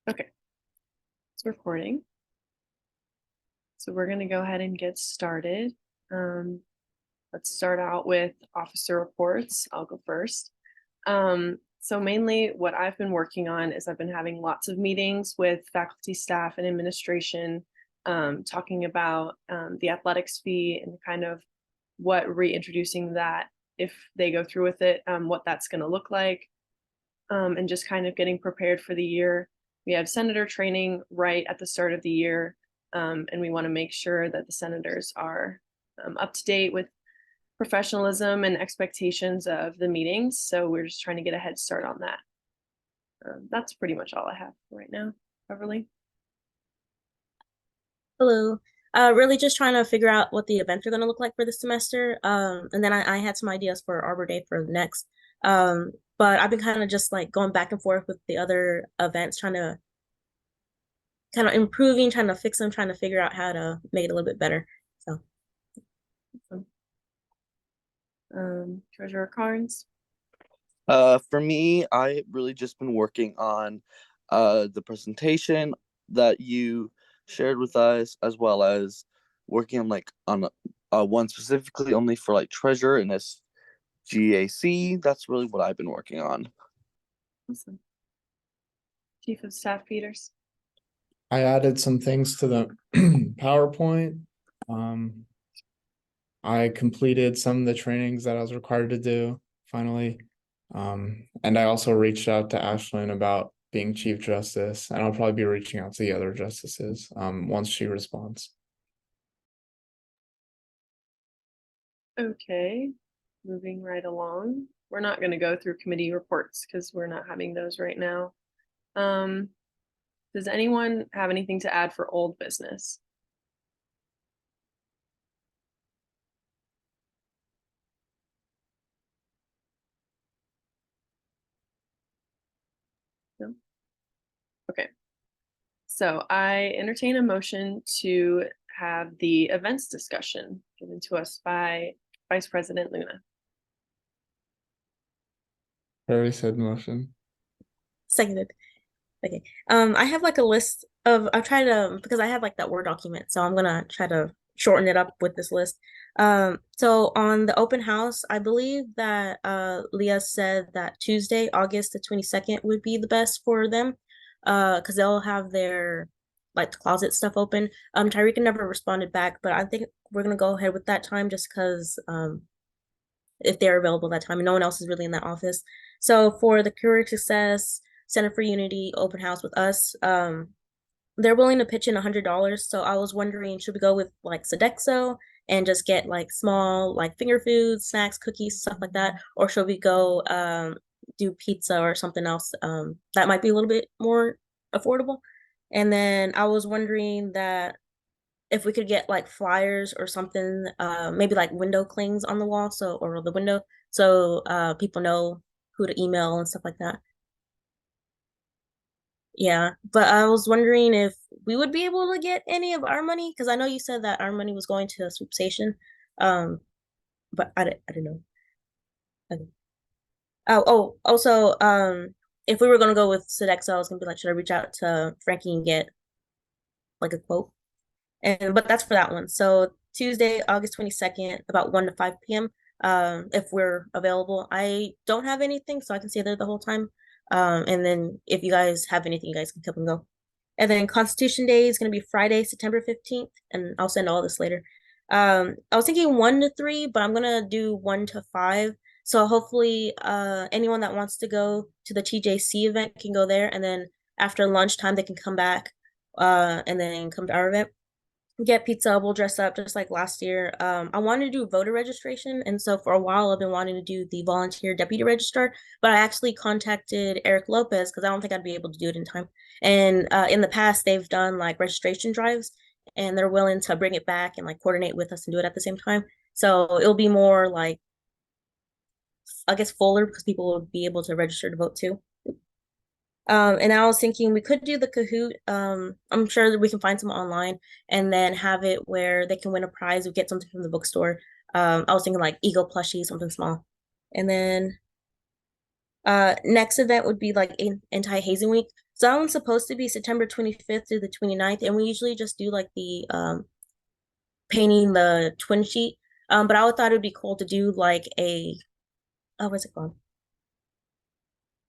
Okay, it's recording. So we're going to go ahead and get started. Let's start out with officer reports. I'll go first. So mainly what I've been working on is I've been having lots of meetings with faculty, staff, and administration, talking about the athletics fee and kind of what reintroducing that, if they go through with it, what that's going to look like, and just kind of getting prepared for the year. We have senator training right at the start of the year, and we want to make sure that the senators are up to date with professionalism and expectations of the meetings. So we're just trying to get a head start on that. That's pretty much all I have right now. Beverly? Hello. Really just trying to figure out what the events are going to look like for this semester. And then I had some ideas for Arbor Day for next. But I've been kind of just like going back and forth with the other events, trying to kind of improving, trying to fix them, trying to figure out how to make it a little bit better. So, Treasurer Carnes? For me, I really just been working on the presentation that you shared with us, as well as working on one specifically only for like treasure and SGAC. That's really what I've been working on. Awesome. Chief of Staff Peters? I added some things to the PowerPoint. I completed some of the trainings that I was required to do finally. And I also reached out to Ashlyn about being Chief Justice, and I'll probably be reaching out to the other justices once she responds. Okay, moving right along. We're not going to go through committee reports because we're not having those right now. Does anyone have anything to add for old business? No? Okay. So I entertain a motion to have the events discussion given to us by Vice President Luna. I already said motion. seconded. Okay. I have like a list of I've tried to because I have like that Word document, so I'm gonna try to shorten it up with this list. So on the open house, I believe that Leah said that Tuesday, August the 22nd would be the best for them. Because they'll have their like closet stuff open. Tyreeka never responded back, but I think we're gonna go ahead with that time just because if they're available that time and no one else is really in that office. So for the Career Success Center for Unity open house with us, they're willing to pitch in $100. So I was wondering, should we go with like Sodexo and just get like small like finger foods, snacks, cookies, stuff like that, or should we go do pizza or something else that might be a little bit more affordable? And then I was wondering that if we could get like flyers or something, maybe like window clings on the wall, so or the window, so people know who to email and stuff like that. Yeah, but I was wondering if we would be able to get any of our money because I know you said that our money was going to a swoop station, but I don't know. Okay. Also, if we were gonna go with Sodexo, I was gonna be like, should I reach out to Frankie and get like a quote? And but that's for that one. So Tuesday, August 22nd, about 1 to 5 p.m. If we're available. I don't have anything, so I can stay there the whole time. And then if you guys have anything, you guys can come and go. And then Constitution Day is gonna be Friday, September 15th, and I'll send all this later. I was thinking 1 to 3, but I'm gonna do 1 to 5. So hopefully anyone that wants to go to the TJC event can go there, and then after lunchtime they can come back and then come to our event, get pizza. We'll dress up just like last year. I wanted to do voter registration, and so for a while I've been wanting to do the volunteer deputy registrar, but I actually contacted Eric Lopez because I don't think I'd be able to do it in time. And in the past, they've done like registration drives, and they're willing to bring it back and like coordinate with us and do it at the same time. So it'll be more like, I guess, fuller because people will be able to register to vote too. And I was thinking we could do the Kahoot. I'm sure that we can find some online and then have it where they can win a prize. We get something from the bookstore. I was thinking like Eagle plushie, something small. And then next event would be like anti-hazing week. So that one's supposed to be September 25th through the 29th, and we usually just do like the painting the twin sheet. But I thought it'd be cool to do like a what's it called?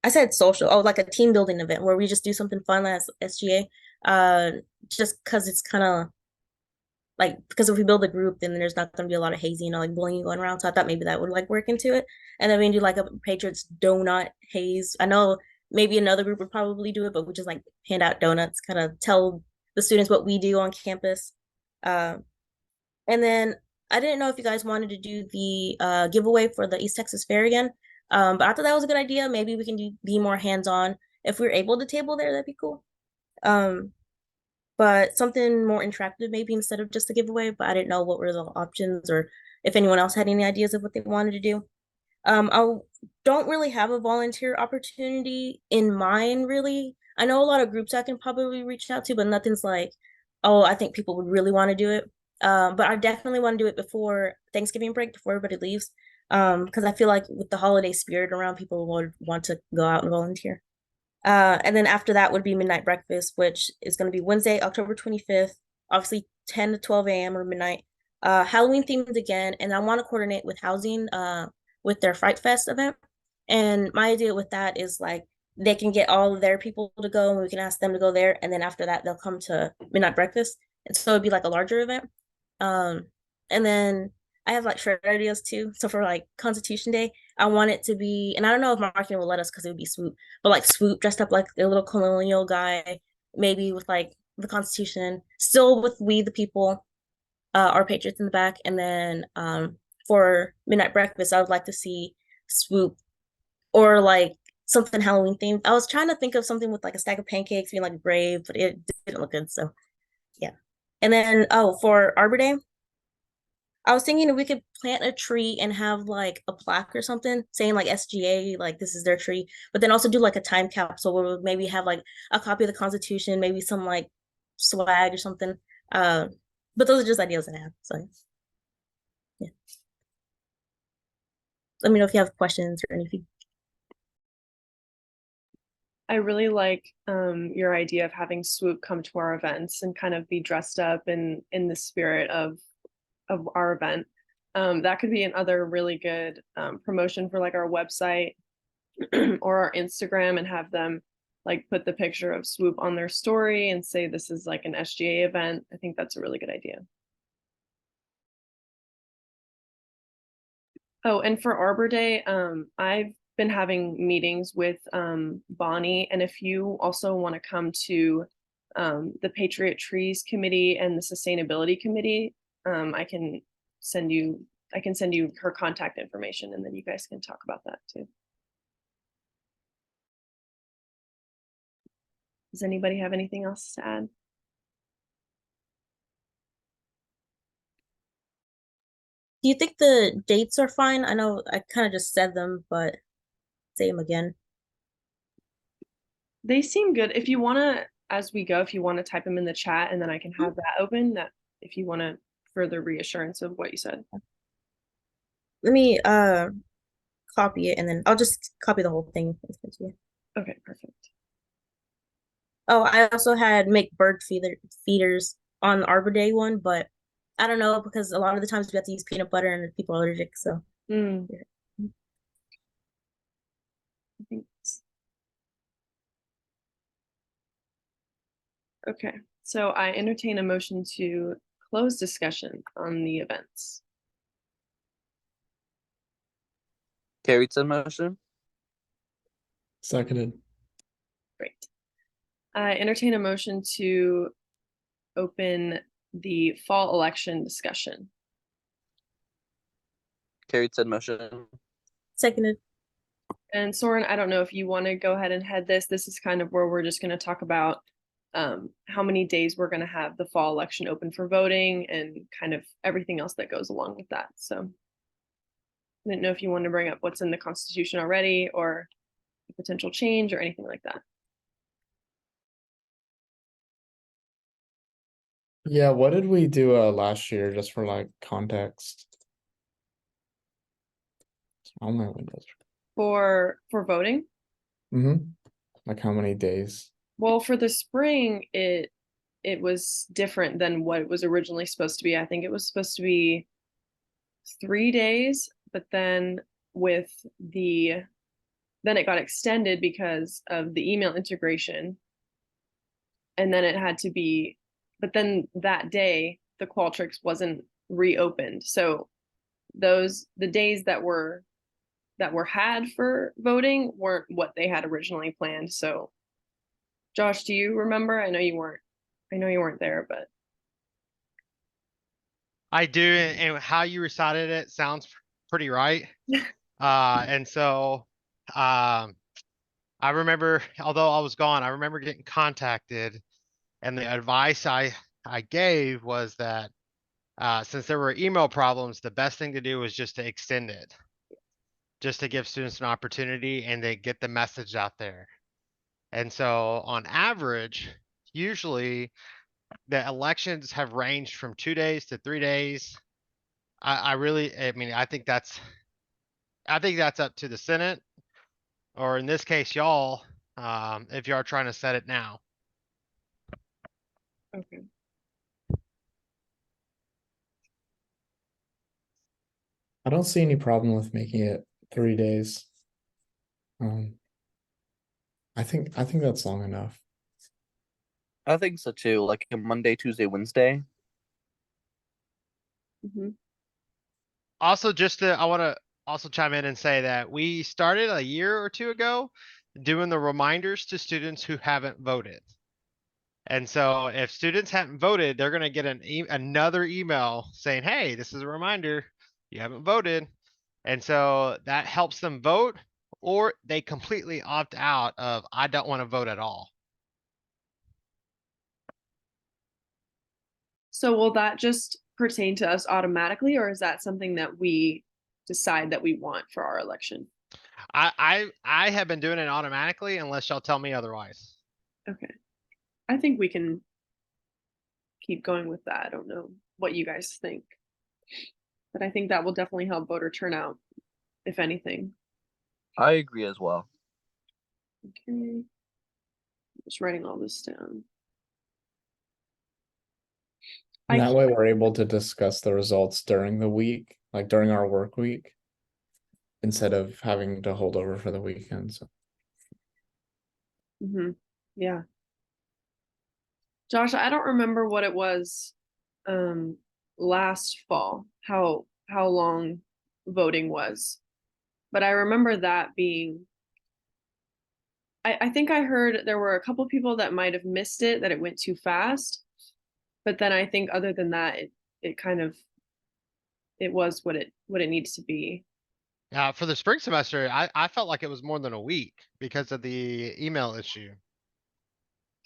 I said social. Oh, like a team building event where we just do something fun as SGA. Just because it's kind of like because if we build a group, then there's not going to be a lot of hazing or like bullying going around. So I thought maybe that would like work into it. And then we can do like a Patriots donut haze. I know maybe another group would probably do it, but we just like hand out donuts, kind of tell the students what we do on campus. Uh, and then I didn't know if you guys wanted to do the giveaway for the East Texas Fair again. But I thought that was a good idea. Maybe we can be more hands-on. If we're able to table there, that'd be cool. Um, but something more interactive maybe instead of just a giveaway. But I didn't know what were the options or if anyone else had any ideas of what they wanted to do. I don't really have a volunteer opportunity in mind, really. I know a lot of groups I can probably reach out to, but nothing's like, oh, I think people would really want to do it. But I definitely want to do it before Thanksgiving break, before everybody leaves. Because I feel like with the holiday spirit around, people would want to go out and volunteer. And then after that would be midnight breakfast, which is going to be Wednesday, October 25th, obviously 10 to 12 a.m. or midnight. Halloween themed again, and I want to coordinate with housing with their Fright Fest event. And my idea with that is like they can get all of their people to go and we can ask them to go there. And then after that, they'll come to midnight breakfast. And so it'd be like a larger event. And then I have like shirt ideas too. So for like Constitution Day, I want it to be, and I don't know if marketing will let us because it would be Swoop, but like Swoop dressed up like a little colonial guy, maybe with like the Constitution, still with We the People, our Patriots in the back. And then for midnight breakfast, I would like to see Swoop or like something Halloween themed. I was trying to think of something with like a stack of pancakes being like a grave, but it didn't look good. So yeah. And then for Arbor Day, I was thinking if we could plant a tree and have like a plaque or something saying like SGA, like this is their tree, but then also do like a time capsule where we maybe have like a copy of the Constitution, maybe some like swag or something. But those are just ideas I have. So yeah. Let me know if you have questions or anything. I really like your idea of having Swoop come to our events and kind of be dressed up in the spirit of our event. That could be another really good promotion for like our website or our Instagram and have them like put the picture of Swoop on their story and say this is like an SGA event. I think that's a really good idea. Oh, and for Arbor Day, I've been having meetings with Bonnie, and if you also want to come to the Patriot Trees Committee and the Sustainability Committee, I can send you her contact information, and then you guys can talk about that too. Does anybody have anything else to add? Do you think the dates are fine? I know I kind of just said them, but say them again. They seem good. If you want to, as we go, if you want to type them in the chat and then I can have that open, that if you want to further reassurance of what you said. Let me copy it and then I'll just copy the whole thing. Okay, perfect. Oh, I also had make bird feeders on Arbor Day one, but I don't know because a lot of the times we have to use peanut butter and people are allergic. So I think okay. So I entertain a motion to close discussion on the events. Carried said motion. Seconded. Great. I entertain a motion to open the fall election discussion. Carried said motion. seconded. And Soren, I don't know if you want to go ahead and head this. This is kind of where we're just going to talk about how many days we're going to have the fall election open for voting and kind of everything else that goes along with that. So I didn't know if you want to bring up what's in the Constitution already or a potential change or anything like that. Yeah, what did we do last year just for like context? On my windows. For voting, Mm-hmm. Like how many days? Well, for the spring, it was different than what it was originally supposed to be. I think it was supposed to be 3 days, but then with the then it got extended because of the email integration. And then it had to be, but then that day the Qualtrics wasn't reopened. So the days that were had for voting weren't what they had originally planned. So Josh, do you remember? I know you weren't there, but I do, and how you recited it sounds pretty right. And so, I remember, although I was gone, I remember getting contacted, and the advice I gave was that since there were email problems, the best thing to do was just to extend it, just to give students an opportunity and to get the message out there. And so, on average, usually the elections have ranged from 2 days to 3 days. I mean, I think that's up to the Senate, or in this case, y'all, if you are trying to set it now. okay. I don't see any problem with making it 3 days. I think that's long enough. I think so too. Like a Monday, Tuesday, Wednesday. Mm-hmm. Also, I want to also chime in and say that we started a year or two ago doing the reminders to students who haven't voted. And so if students haven't voted, they're going to get another email saying, hey, this is a reminder, you haven't voted. And so that helps them vote, or they completely opt out of, I don't want to vote at all. So will that just pertain to us automatically, or is that something that we decide that we want for our election? I have been doing it automatically unless y'all tell me otherwise. Okay. I think we can keep going with that. I don't know what you guys think, but I think that will definitely help voter turnout, if anything. I agree as well. Okay. Just writing all this down. And that way we're able to discuss the results during the week, like during our work week, instead of having to hold over for the weekend. So. Yeah. Josh, I don't remember what it was last fall, how long voting was. But I remember that being I think I heard there were a couple people that might have missed it, that it went too fast. But then I think other than that, it kind of it was what it needs to be. For the spring semester, I felt like it was more than a week because of the email issue.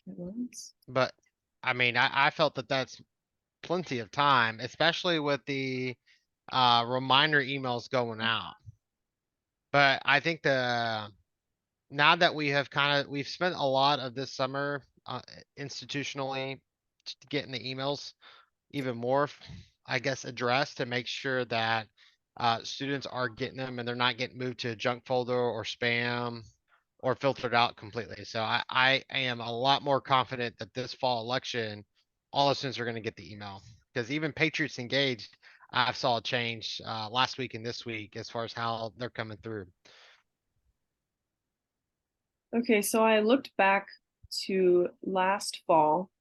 It was. But I mean, I felt that that's plenty of time, especially with the reminder emails going out. But I think now that we've spent a lot of this summer institutionally getting the emails even more, I guess, addressed to make sure that students are getting them and they're not getting moved to a junk folder or spam or filtered out completely. So I am a lot more confident that this fall election, all the students are going to get the email, because even Patriots Engaged, I saw a change last week and this week as far as how they're coming through. Okay, so I looked back to last fall,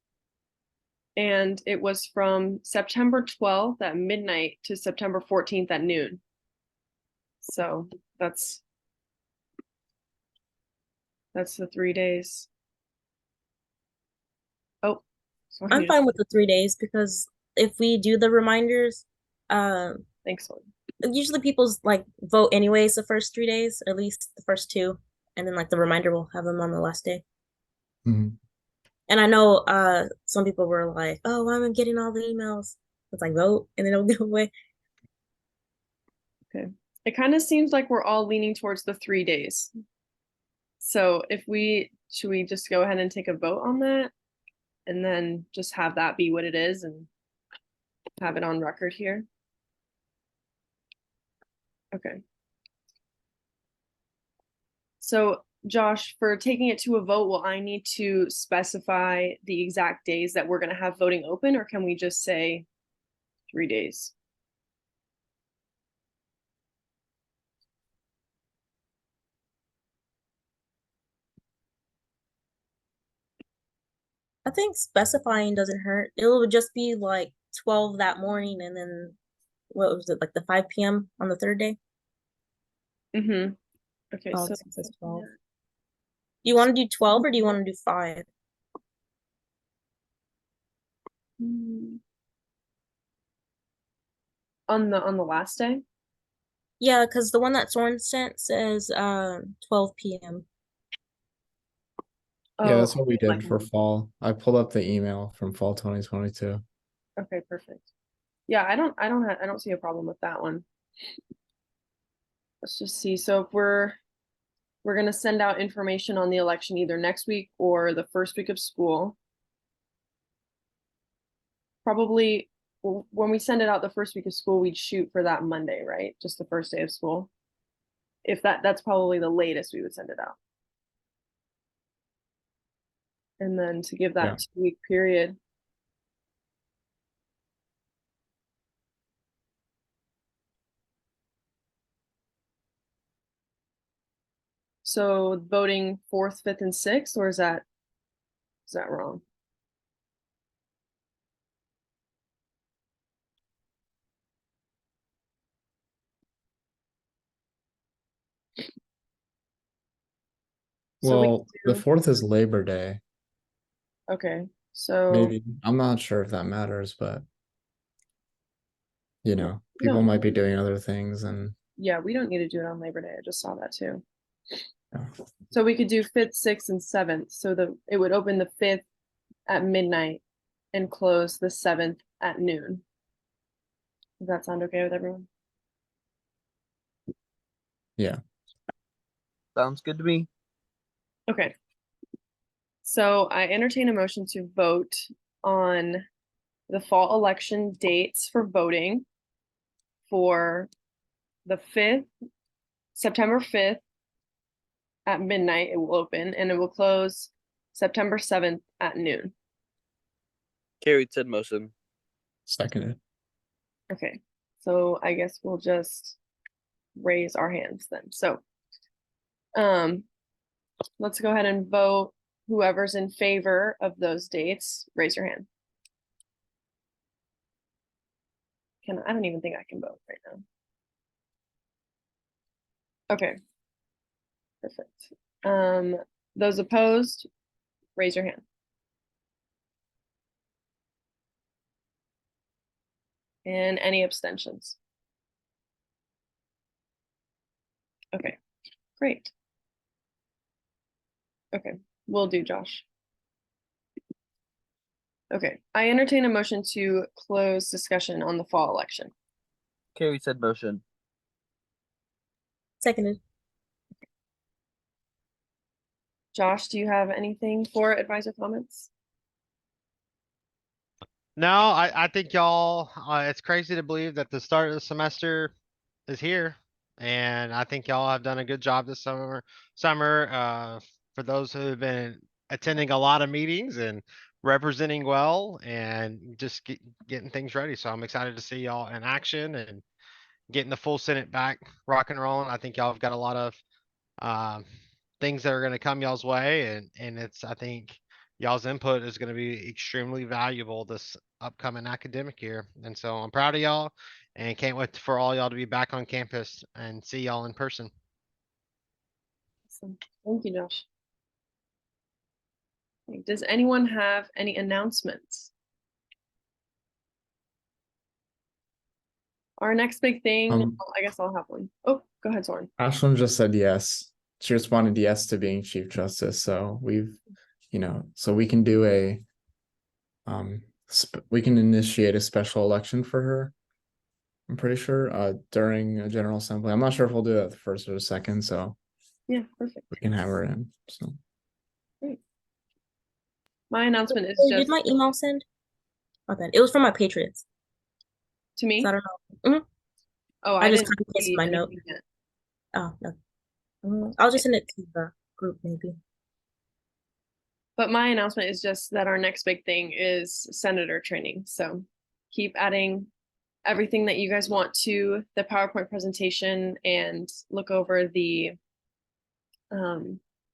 and it was from September 12th at midnight to September 14th at noon. So that's the 3 days. Oh, sorry. I'm fine with the 3 days, because if we do the reminders, Thanks, Lauren. usually people's like vote anyways the first 3 days, at least the first two, and then like the reminder will have them on the last day. Mhm. And I know some people were like, oh, why am I getting all the emails? It's like vote and then it'll go away. Okay. It kind of seems like we're all leaning towards the 3 days. So should we just go ahead and take a vote on that, and then just have that be what it is and have it on record here? Okay. So Josh, for taking it to a vote, will I need to specify the exact days that we're gonna have voting open, or can we just say 3 days? I think specifying doesn't hurt. It would just be like 12 that morning and then what was it, like the 5 p.m. on the third day? Mm-hmm. Okay, Oh, so it says 12. Do you want to do 12 or do you want to do 5? mm, on the last day? Yeah, because the one that Soren sent says 12 p.m. Yeah, that's Oh, what we okay, did for fall. I pulled up the email from fall 2022. okay, perfect. Yeah, I don't see a problem with that one. Let's just see. So if we're gonna send out information on the election either next week or the first week of school. Probably when we send it out the first week of school, we'd shoot for that Monday, right? Just the first day of school. If that's probably the latest we would send it out. And then to give Yeah. that 2 week period. So voting 4th, 5th, and 6th, or is that wrong? So we Well, the do, 4th is Labor Day. okay. So Maybe. I'm not sure if that matters, but you yeah, know, people might be doing other things and yeah, we don't need to do it on Labor Day. I just saw that too. yeah. So we could do 5th, 6th, and 7th. So it would open the 5th at midnight and close the 7th at noon. Does that sound okay with everyone? Yeah. Sounds good to me. Okay. So I entertain a motion to vote on the fall election dates for voting for the 5th, September 5th at midnight. It will open and it will close September 7th at noon. Carried said motion. Seconded. Okay. So I guess we'll just raise our hands then. So let's go ahead and vote. Whoever's in favor of those dates, raise your hand. I don't even think I can vote right now. Okay. Perfect. Those opposed, raise your hand. And any abstentions? Okay, great. Okay, will do, Josh. Okay, I entertain a motion to close discussion on the fall election. Carried said motion. Seconded. Josh, do you have anything for advisor comments? No, I think y'all, it's crazy to believe that the start of the semester is here. And I think y'all have done a good job this summer, for those who have been attending a lot of meetings and representing well and just getting things ready. So I'm excited to see y'all in action and getting the full Senate back rock and rolling. I think y'all have got a lot of um, things that are going to come y'all's way, and I think y'all's input is going to be extremely valuable this upcoming academic year. And so I'm proud of y'all and can't wait for all y'all to be back on campus and see y'all in person. Awesome. Thank you, Josh. Okay, does anyone have any announcements? Our next big thing, I guess I'll have one. Oh, go ahead, Soren. Ashlyn just said yes. She responded yes to being Chief Justice. So so we can do we can initiate a special election for her. I'm pretty sure during a general assembly. I'm not sure if we'll do that the first or the second, so Yeah, perfect. we can have her in. So Great. My announcement is Did just my email send? Okay, it was from my Patriots. to me. So I don't know. Oh, I I just didn't copy pasted see my note. anything yet. Oh no. I'll just send it to the group maybe. But my announcement is just that our next big thing is senator training. So keep adding everything that you guys want to the PowerPoint presentation and look over the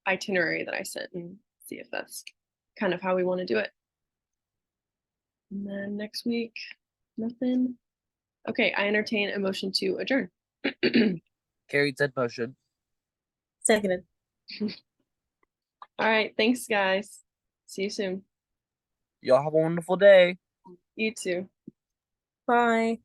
itinerary that I sent and see if that's kind of how we want to do it. And then next week, nothing. Okay, I entertain a motion to adjourn. Carried said motion. Seconded. All right, thanks guys. See you soon. Y'all have a wonderful day. You too. Bye.